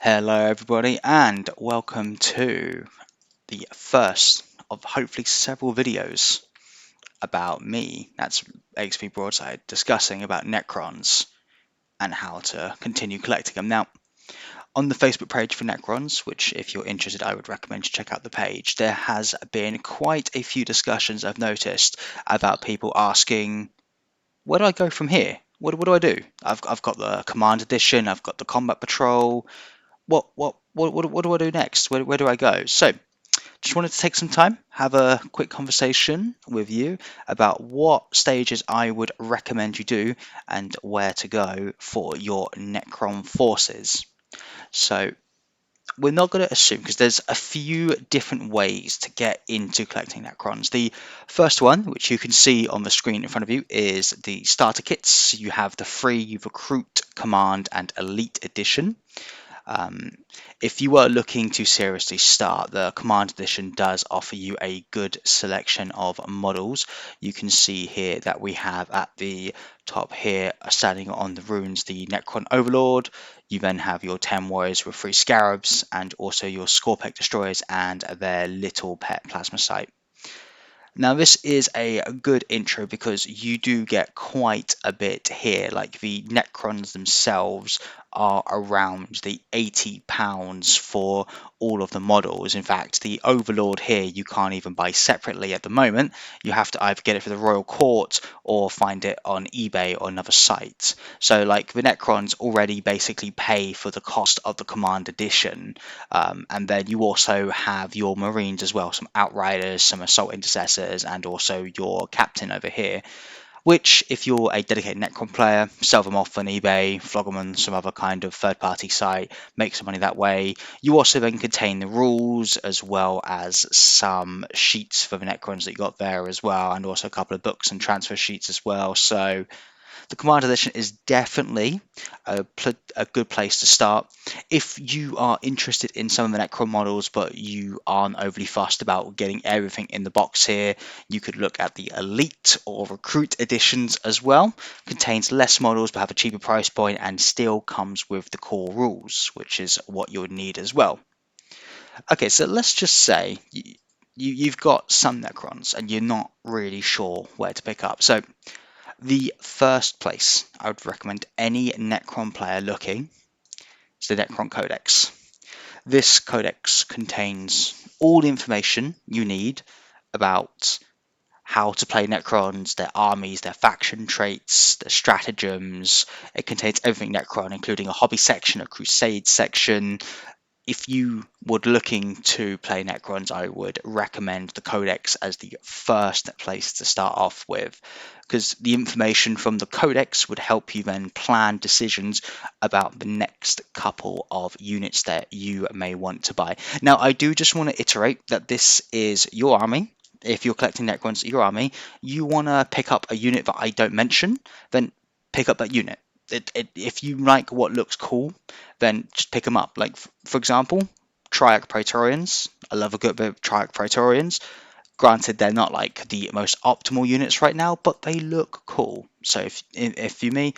Hello everybody and welcome to the first of hopefully several videos about me, that's XP Broadside, discussing about Necrons and how to continue collecting them. Now, on the Facebook page for Necrons, which if you're interested I would recommend you check out the page, there has been quite a few discussions I've noticed about people asking, where do I go from here? What do I do? I've got the Command Edition, I've got the Combat Patrol. What do I do next? Where do I go? So just wanted to take some time, have a quick conversation with you about what stages I would recommend you do and where to go for your Necron forces. So we're not going to assume, because there's a few different ways to get into collecting Necrons. The first one, which you can see on the screen in front of you, is the starter kits. You have the free Recruit, Command and Elite Edition. If you are looking to seriously start, the Command Edition does offer you a good selection of models. You can see here that we have at the top here, standing on the runes, the Necron Overlord. You then have your 10 warriors with 3 scarabs, and also your Scorpec destroyers and their little pet plasma sight. Now this is a good intro because you do get quite a bit here. Like the Necrons themselves are around the £80 for all of the models. In fact, the Overlord here you can't even buy separately at the moment. You have to either get it for the Royal Court or find it on eBay or another site. So like the Necrons already basically pay for the cost of the Command Edition. And then you also have your Marines as well, some Outriders, some Assault Intercessors, and also your Captain over here, which if you're a dedicated Necron player, sell them off on eBay, flog them on some other kind of third-party site, make some money that way. You also then contain the rules as well as some sheets for the Necrons that you got there as well, and also a couple of books and transfer sheets as well. So the Command Edition is definitely a good place to start. If you are interested in some of the Necron models, but you aren't overly fussed about getting everything in the box here, you could look at the Elite or Recruit editions as well. Contains less models but have a cheaper price point and still comes with the core rules, which is what you would need as well. Okay, so let's just say you've got some Necrons and you're not really sure where to pick up. So the first place I would recommend any Necron player looking is the Necron Codex. This codex contains all the information you need about how to play Necrons, their armies, their faction traits, their stratagems. It contains everything Necron, including a hobby section, a crusade section. If you were looking to play Necrons, I would recommend the Codex as the first place to start off with, because the information from the Codex would help you then plan decisions about the next couple of units that you may want to buy. Now, I do just want to iterate that this is your army. If you're collecting Necrons, your army, you want to pick up a unit that I don't mention, then pick up that unit. If you like what looks cool, then just pick them up. Like, for example, Triarch Praetorians. I love a good bit of Triarch Praetorians. Granted, they're not like the most optimal units right now, but they look cool. So if you me,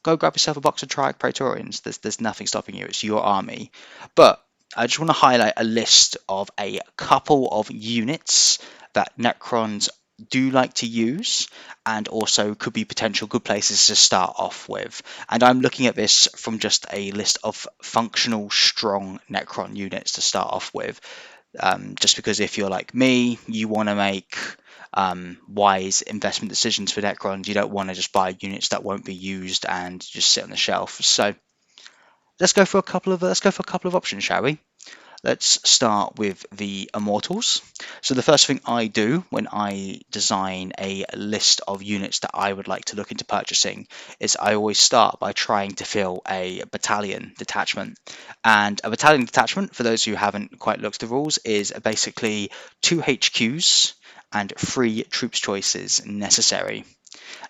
go grab yourself a box of Triarch Praetorians. There's nothing stopping you. It's your army. But I just want to highlight a list of a couple of units that Necrons do like to use and also could be potential good places to start off with. And I'm looking at this from just a list of functional strong Necron units to start off with, just because if you're like me, you want to make wise investment decisions for Necrons. You don't want to just buy units that won't be used and just sit on the shelf. So let's go for a couple of options, shall we? Let's start with the Immortals. So the first thing I do when I design a list of units that I would like to look into purchasing is I always start by trying to fill a battalion detachment. And a battalion detachment, for those who haven't quite looked at the rules, is basically 2 HQs and 3 troops choices necessary.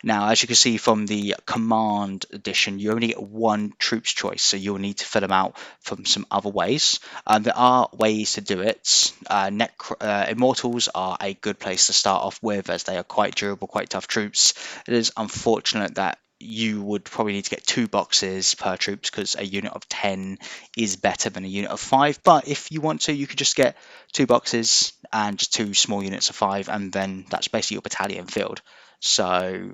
Now, as you can see from the Command Edition, you only get 1 troops choice, so you'll need to fill them out from some other ways. There are ways to do it. Immortals are a good place to start off with, as they are quite durable, quite tough troops. It is unfortunate that you would probably need to get 2 boxes per troops because a unit of 10 is better than a unit of 5. But if you want to, you could just get 2 boxes and just 2 small units of 5, and then that's basically your battalion filled. So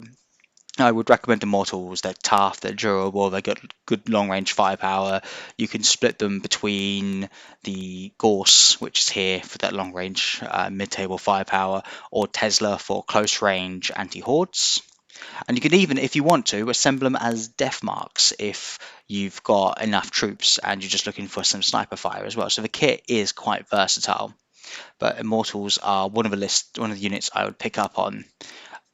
I would recommend Immortals. They're tough, they're durable, they've got good long range firepower. You can split them between the Gorse, which is here for that long range mid table firepower, or Tesla for close range anti hordes. And you can even, if you want to, assemble them as death marks if you've got enough troops and you're just looking for some sniper fire as well. So the kit is quite versatile. But Immortals are one of the units I would pick up on.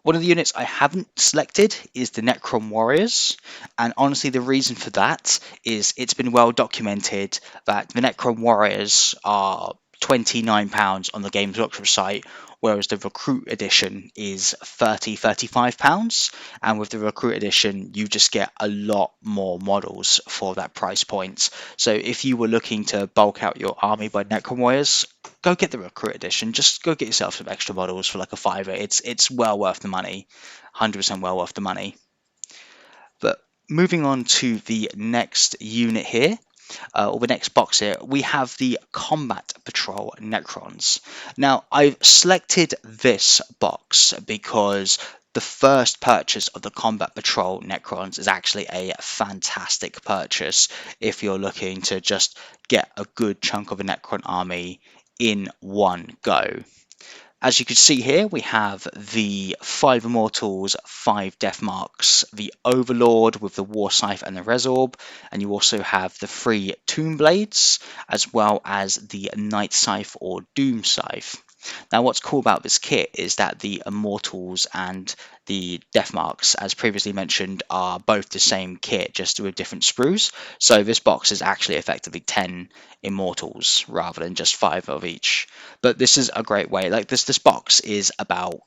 One of the units I haven't selected is the Necron Warriors, and honestly the reason for that is it's been well documented that the Necron Warriors are £29 on the Games Workshop site, whereas the Recruit Edition is £35, and with the Recruit Edition you just get a lot more models for that price point. So if you were looking to bulk out your army by Necron Warriors, go get the Recruit Edition. Just go get yourself some extra models for like a fiver. It's well worth the money, 100% well worth the money. But moving on to the next unit here, or the next box here, we have the Combat Patrol Necrons. Now, I've selected this box because the first purchase of the Combat Patrol Necrons is actually a fantastic purchase if you're looking to just get a good chunk of a Necron army in one go. As you can see here, we have the 5 Immortals, 5 Death Marks, the Overlord with the War Scythe and the Resorb, and you also have the 3 Tomb Blades, as well as the Night Scythe or Doom Scythe. Now what's cool about this kit is that the Immortals and the Death Marks, as previously mentioned, are both the same kit, just with different sprues. So this box is actually effectively 10 Immortals rather than just 5 of each. But this is a great way, like this box is about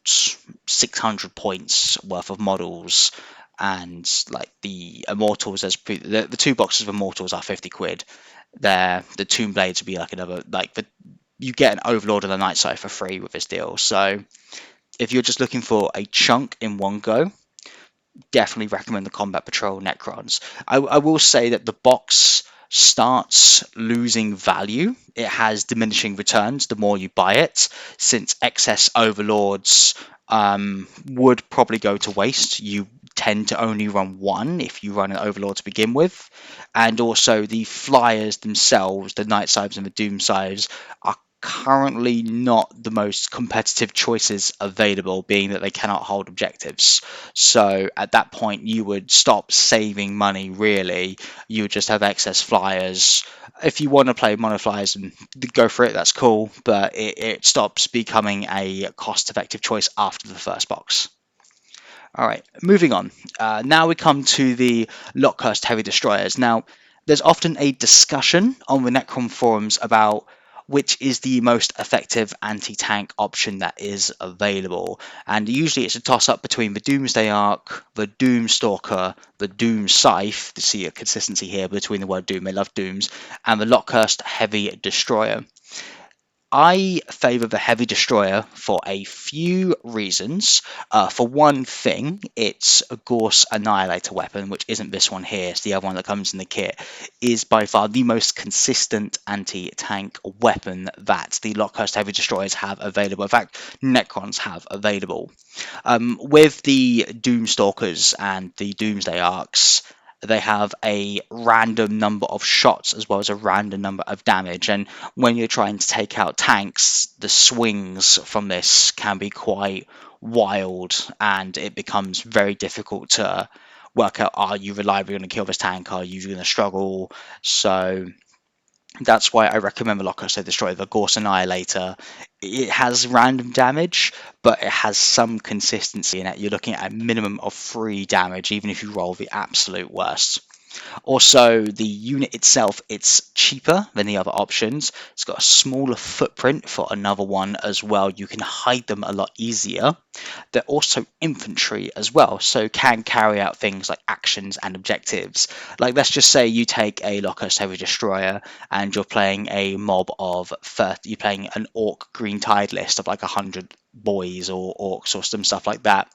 600 points worth of models, and like the Immortals, the 2 boxes of Immortals are 50 quid. The Tomb Blades would be like another, you get an Overlord and a Night Scythe for free with this deal. So if you're just looking for a chunk in one go, definitely recommend the Combat Patrol Necrons. I will say that the box starts losing value. It has diminishing returns the more you buy it, since excess Overlords would probably go to waste. You tend to only run one if you run an Overlord to begin with, and also the flyers themselves, the Night Scythes and the Doom Scythes, are currently not the most competitive choices available, being that they cannot hold objectives. So at that point you would stop saving money really. You would just have excess flyers. If you want to play mono flyers and go for it, that's cool, but it stops becoming a cost effective choice after the first box. Alright, moving on. Now we come to the Lockhurst Heavy Destroyers. Now, there's often a discussion on the Necron forums about which is the most effective anti-tank option that is available. And usually it's a toss-up between the Doomsday Ark, the Doomstalker, the Doom Scythe, to see a consistency here between the word Doom, they love Dooms, and the Lockhurst Heavy Destroyer. I favour the Heavy Destroyer for a few reasons. For one thing, it's a Gorse Annihilator weapon, which isn't this one here, it's the other one that comes in the kit, is by far the most consistent anti-tank weapon that the Lockhurst Heavy Destroyers have available. In fact, Necrons have available. With the Doomstalkers and the Doomsday Arks, they have a random number of shots as well as a random number of damage, and when you're trying to take out tanks, the swings from this can be quite wild, and it becomes very difficult to work out, are you reliably going to kill this tank, are you going to struggle? So that's why I recommend the Lockhurst Destroyer, the Gorse Annihilator. It has random damage, but it has some consistency in it. You're looking at a minimum of 3 damage, even if you roll the absolute worst. Also, the unit itself, it's cheaper than the other options. It's got a smaller footprint for another one as well. You can hide them a lot easier. They're also infantry as well, so can carry out things like actions and objectives. Like, let's just say you take a Lockhurst Heavy Destroyer and you're playing a mob of 30, you're playing an Orc Green Tide list of like 100 boys or orcs or some stuff like that.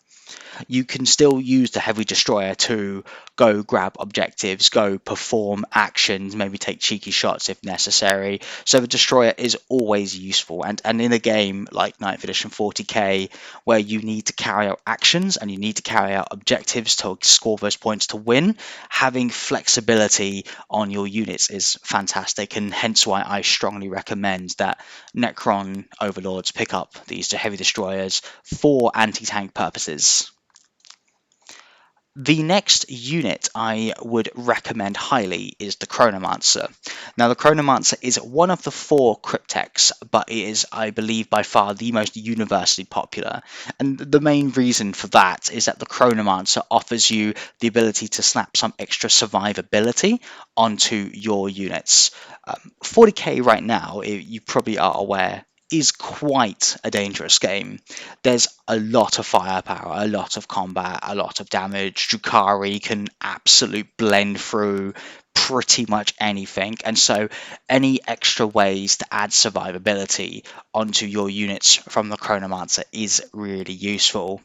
you can still use the heavy destroyer to go grab objectives, go perform actions, maybe take cheeky shots if necessary. So the destroyer is always useful. And in a game like 9th edition 40k, where you need to carry out actions and you need to carry out objectives to score those points to win, having flexibility on your units is fantastic, and hence why I strongly recommend that Necron overlords pick up these heavy destroyers for anti-tank purposes. The next unit I would recommend highly is the Chronomancer. Now, the Chronomancer is one of the 4 cryptechs, but it is, I believe, by far the most universally popular. And the main reason for that is that the Chronomancer offers you the ability to slap some extra survivability onto your units. 40k right now, you probably are aware, is quite a dangerous game. There's a lot of firepower, a lot of combat, a lot of damage. Drukhari can absolutely blend through pretty much anything, and so any extra ways to add survivability onto your units from the Chronomancer is really useful.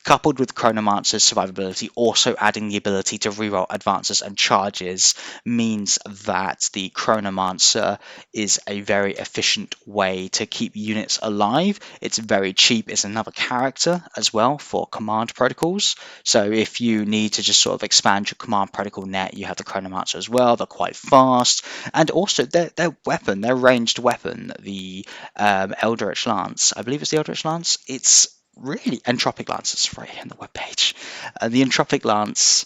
Coupled with Chronomancer's survivability, also adding the ability to reroll advances and charges means that the Chronomancer is a very efficient way to keep units alive. It's very cheap. It's another character as well for command protocols. So if you need to just sort of expand your command protocol net, you have the Chronomancer as well. They're quite fast, and also their weapon, their ranged weapon, the Eldritch Lance. I believe it's the Eldritch Lance. It's really entropic lance, it's right here on the webpage. The entropic lance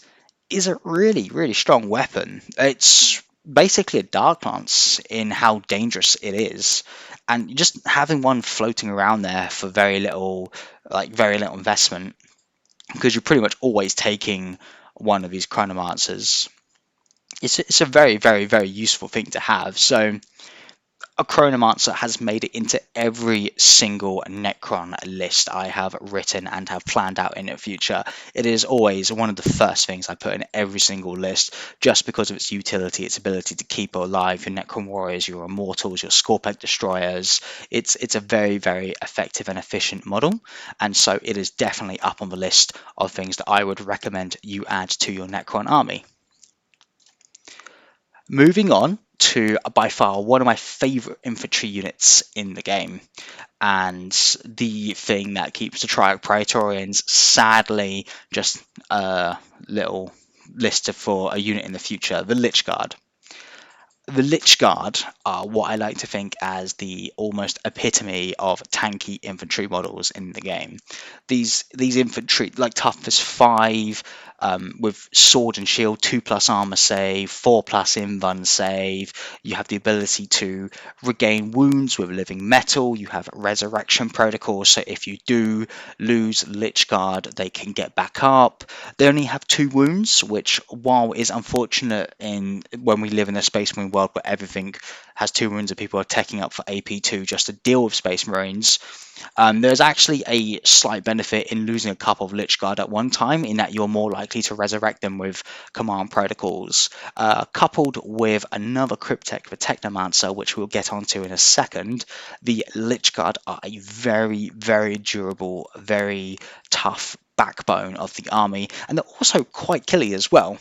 is a really strong weapon. It's basically a dark lance in how dangerous it is, and just having one floating around there for very little investment, because you're pretty much always taking one of these Chronomancers. It's a very useful thing to have. So a Chronomancer has made it into every single Necron list I have written and have planned out in the future. It is always one of the first things I put in every single list, just because of its utility, its ability to keep alive your Necron warriors, your immortals, your Scorpec destroyers. It's a very effective and efficient model, and so it is definitely up on the list of things that I would recommend you add to your Necron army. Moving on to by far one of my favorite infantry units in the game, and the thing that keeps the Triarch Praetorians sadly just a little listed for a unit in the future, the Lich Guard. The Lich Guard are what I like to think as the almost epitome of tanky infantry models in the game. These infantry, like toughness 5, with sword and shield, 2+ armor save, 4+ invuln save. You have the ability to regain wounds with living metal. You have resurrection protocols, so if you do lose Lich Guard, they can get back up. They only have 2 wounds, which, while is unfortunate in when we live in a Space Marine world where everything has 2 wounds and people are taking up for AP2 just to deal with Space Marines, there's actually a slight benefit in losing a couple of Lich Guard at one time, in that you're more likely to resurrect them with command protocols. Coupled with another cryptech, the Technomancer, which we'll get onto in a second, the Lich Guard are a very durable, very tough backbone of the army, and they're also quite killy as well.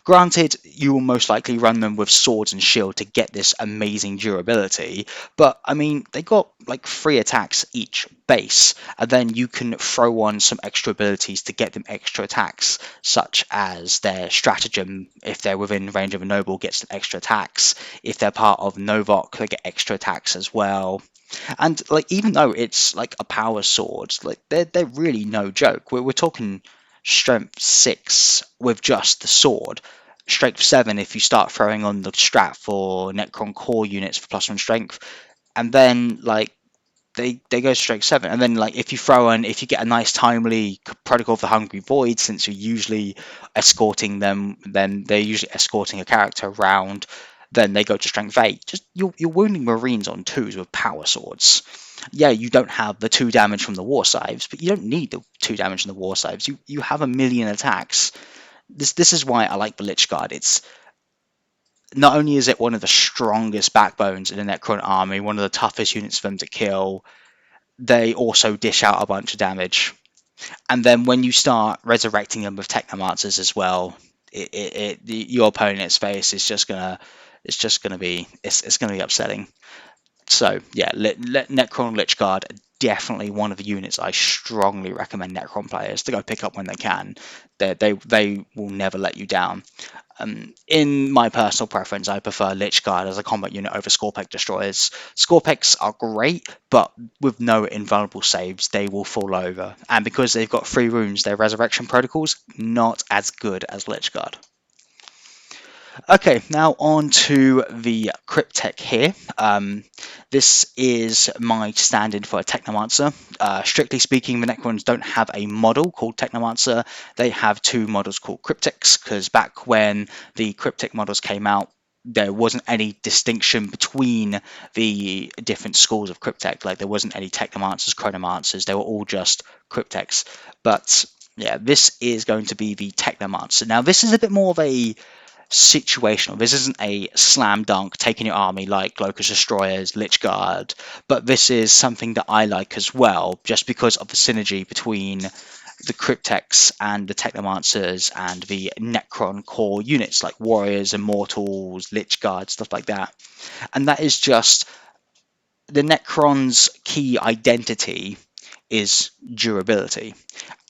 Granted, you will most likely run them with swords and shield to get this amazing durability, but I mean, they got like 3 attacks each base, and then you can throw on some extra abilities to get them extra attacks, such as their stratagem. If they're within range of a noble, gets some extra attacks. If they're part of Novok, they get extra attacks as well. And even though it's like a power sword, they're really no joke. We're talking strength 6 with just the sword, strength 7 if you start throwing on the strat for Necron core units for +1 strength, and then they go strength 7. And then if you get a nice timely protocol of the Hungry Void, since you're usually escorting them, then they're usually escorting a character around, then they go to strength 8. Just you're wounding Marines on 2s with power swords. Yeah, you don't have the 2 damage from the war scythes, but you don't need the 2 damage from the war scythes. You have a million attacks. This is why I like the Lich Guard. It's not only is it one of the strongest backbones in the Necron army, one of the toughest units for them to kill, they also dish out a bunch of damage. And then when you start resurrecting them with Technomancers as well, your opponent's face is just gonna it's gonna be upsetting. So yeah, Necron Lich Guard, definitely one of the units I strongly recommend Necron players to go pick up when they can. They will never let you down. In my personal preference, I prefer Lich Guard as a combat unit over Scorpek Destroyers. Scorpeks are great, but with no invulnerable saves, they will fall over. And because they've got 3 runes, their resurrection protocols not as good as Lich Guard. Okay, now on to the Cryptek here. This is my stand-in for a Technomancer. Strictly speaking, the Necrons don't have a model called Technomancer. They have 2 models called Crypteks, because back when the Cryptek models came out, there wasn't any distinction between the different schools of Cryptek. Like, there wasn't any Technomancers, Chronomancers. They were all just Crypteks. But yeah, this is going to be the Technomancer. Now, this is a bit more of a situational. This isn't a slam dunk taking your army like Locust Destroyers, Lich Guard, but this is something that I like as well, just because of the synergy between the Crypteks and the Technomancers and the Necron core units like Warriors, Immortals, Lich Guard, stuff like that. And that is just the Necron's key identity is durability.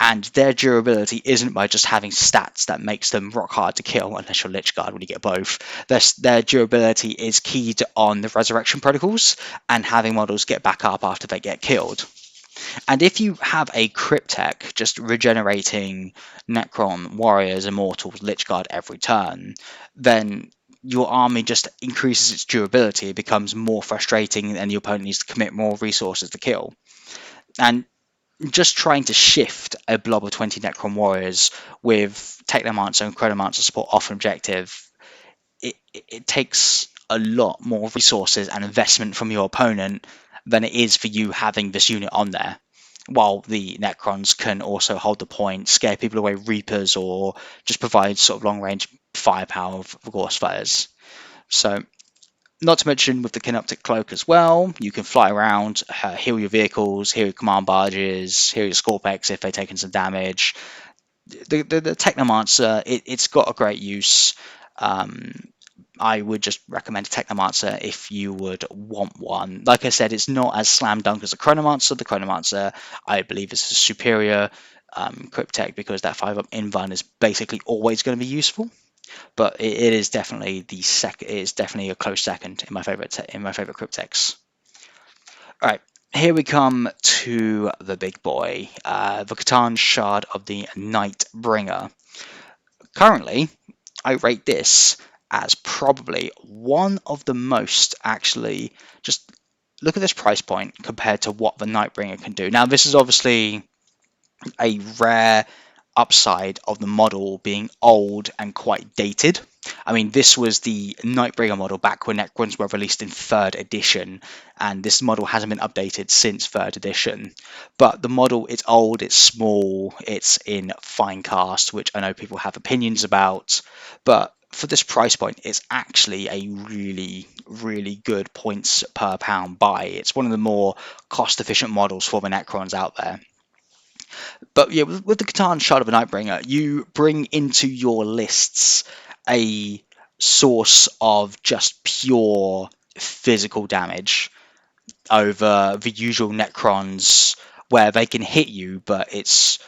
And their durability isn't by just having stats that makes them rock hard to kill, unless you're Lich Guard when you get both. Their durability is keyed on the resurrection protocols and having models get back up after they get killed. And if you have a Cryptek just regenerating Necron, Warriors, Immortals, Lich Guard every turn, then your army just increases its durability. It becomes more frustrating and your opponent needs to commit more resources to kill. And just trying to shift a blob of 20 Necron Warriors with Technomancer and Chronomancer support off objective, it takes a lot more resources and investment from your opponent than it is for you having this unit on there. While the Necrons can also hold the point, scare people away with Reapers, or just provide sort of long range firepower of Gorse Fires. So, not to mention with the Canoptic Cloak as well, you can fly around, heal your vehicles, heal your command barges, heal your Scorpeks if they've taken some damage. The Technomancer, it's got a great use. I would just recommend a Technomancer if you would want one. Like I said, it's not as slam dunk as a Chronomancer. The Chronomancer, I believe, is a superior Cryptek because that 5-up invuln is basically always going to be useful. But it is definitely the second. It is definitely a close second in my favorite Crypteks. All right, here we come to the big boy, the Catan Shard of the Nightbringer. Currently, I rate this as probably one of the most, actually, just look at this price point compared to what the Nightbringer can do. Now, this is obviously a rare upside of the model being old and quite dated. I mean, this was the Nightbringer model back when Necrons were released in 3rd edition, and this model hasn't been updated since 3rd edition. But the model, it's old, it's small, it's in fine cast, which I know people have opinions about, but for this price point, it's actually a really, really good points per pound buy. It's one of the more cost-efficient models for the Necrons out there. But yeah, with the Catan Shard of a Nightbringer, you bring into your lists a source of just pure physical damage over the usual Necrons, where they can hit you, but it's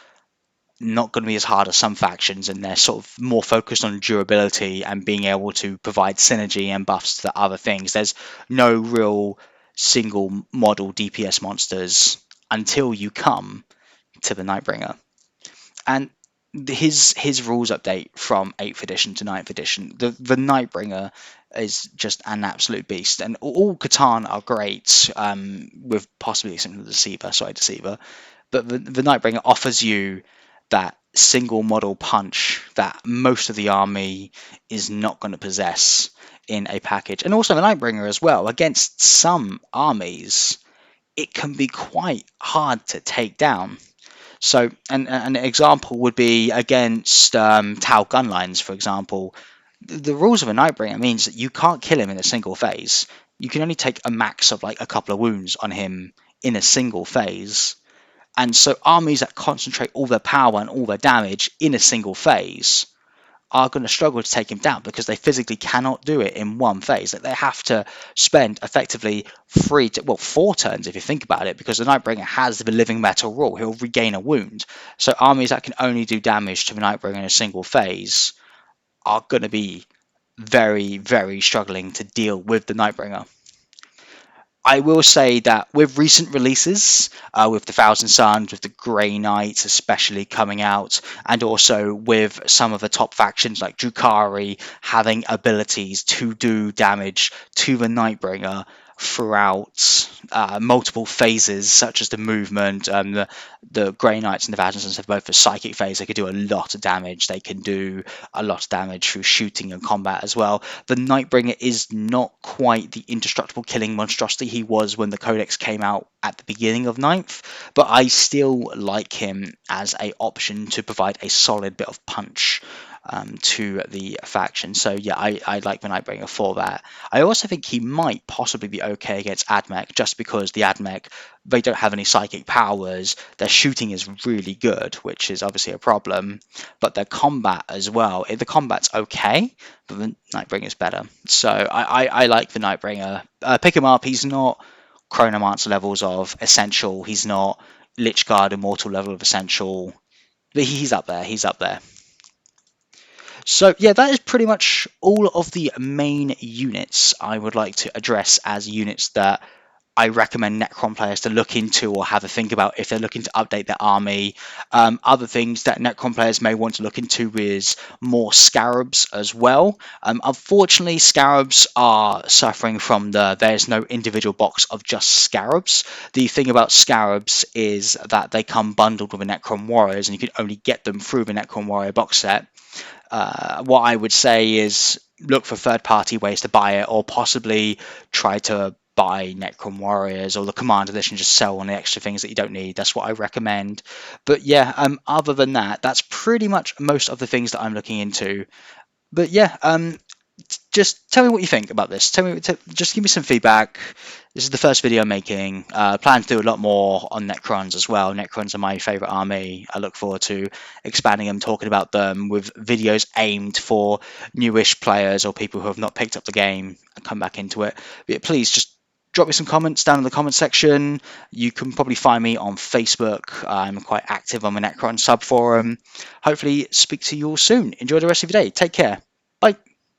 not going to be as hard as some factions, and they're sort of more focused on durability and being able to provide synergy and buffs to other things. There's no real single model DPS monsters until you come to the Nightbringer. And his rules update from 8th edition to 9th edition, the Nightbringer is just an absolute beast. And all Catan are great, with possibly some of the Deceiver. But the Nightbringer offers you that single model punch that most of the army is not going to possess in a package. And also the Nightbringer as well, against some armies, it can be quite hard to take down. So an example would be against Tau Gunlines, for example. The rules of a Nightbringer means that you can't kill him in a single phase. You can only take a max of like a couple of wounds on him in a single phase. And so armies that concentrate all their power and all their damage in a single phase are going to struggle to take him down because they physically cannot do it in one phase. That they have to spend effectively 4 turns if you think about it, because the Nightbringer has the living metal rule. He'll regain a wound. So armies that can only do damage to the Nightbringer in a single phase are going to be very, very struggling to deal with the Nightbringer. I will say that with recent releases, with the Thousand Suns, with the Grey Knights especially coming out, and also with some of the top factions like Drukhari having abilities to do damage to the Nightbringer throughout multiple phases, such as the movement. The Grey Knights and the Thousand Suns have both a psychic phase. They can do a lot of damage. They can do a lot of damage through shooting and combat as well. The Nightbringer is not quite the indestructible killing monstrosity he was when the Codex came out at the beginning of Ninth, but I still like him as an option to provide a solid bit of punch to the faction. So yeah, I like the Nightbringer for that. I also think he might possibly be okay against Admech, just because the Admech, they don't have any psychic powers. Their shooting is really good, which is obviously a problem, but their combat as well. The combat's okay, but the Nightbringer is better. So I like the Nightbringer. Pick him up. He's not Chronomancer levels of Essential. He's not Lichguard Immortal level of Essential. But he's up there. He's up there. So yeah, that is pretty much all of the main units I would like to address as units that I recommend Necron players to look into or have a think about if they're looking to update their army. Other things that Necron players may want to look into is more Scarabs as well. Unfortunately, Scarabs are suffering from there's no individual box of just Scarabs. The thing about Scarabs is that they come bundled with the Necron Warriors, and you can only get them through the Necron Warrior box set. What I would say is look for third-party ways to buy it, or possibly try to buy Necron Warriors or the Command Edition, just sell on the extra things that you don't need. That's what I recommend. But yeah, other than that, that's pretty much most of the things that I'm looking into. But yeah, just tell me what you think about this. Just give me some feedback. This is the first video I'm making. Plan to do a lot more on Necrons as well. Necrons are my favorite army. I look forward to expanding them, talking about them with videos aimed for newish players or people who have not picked up the game and come back into it. But yeah, please just drop me some comments down in the comment section. You can probably find me on Facebook. I'm quite active on the Necron sub forum. Hopefully speak to you all soon. Enjoy the rest of your day. Take care. Bye.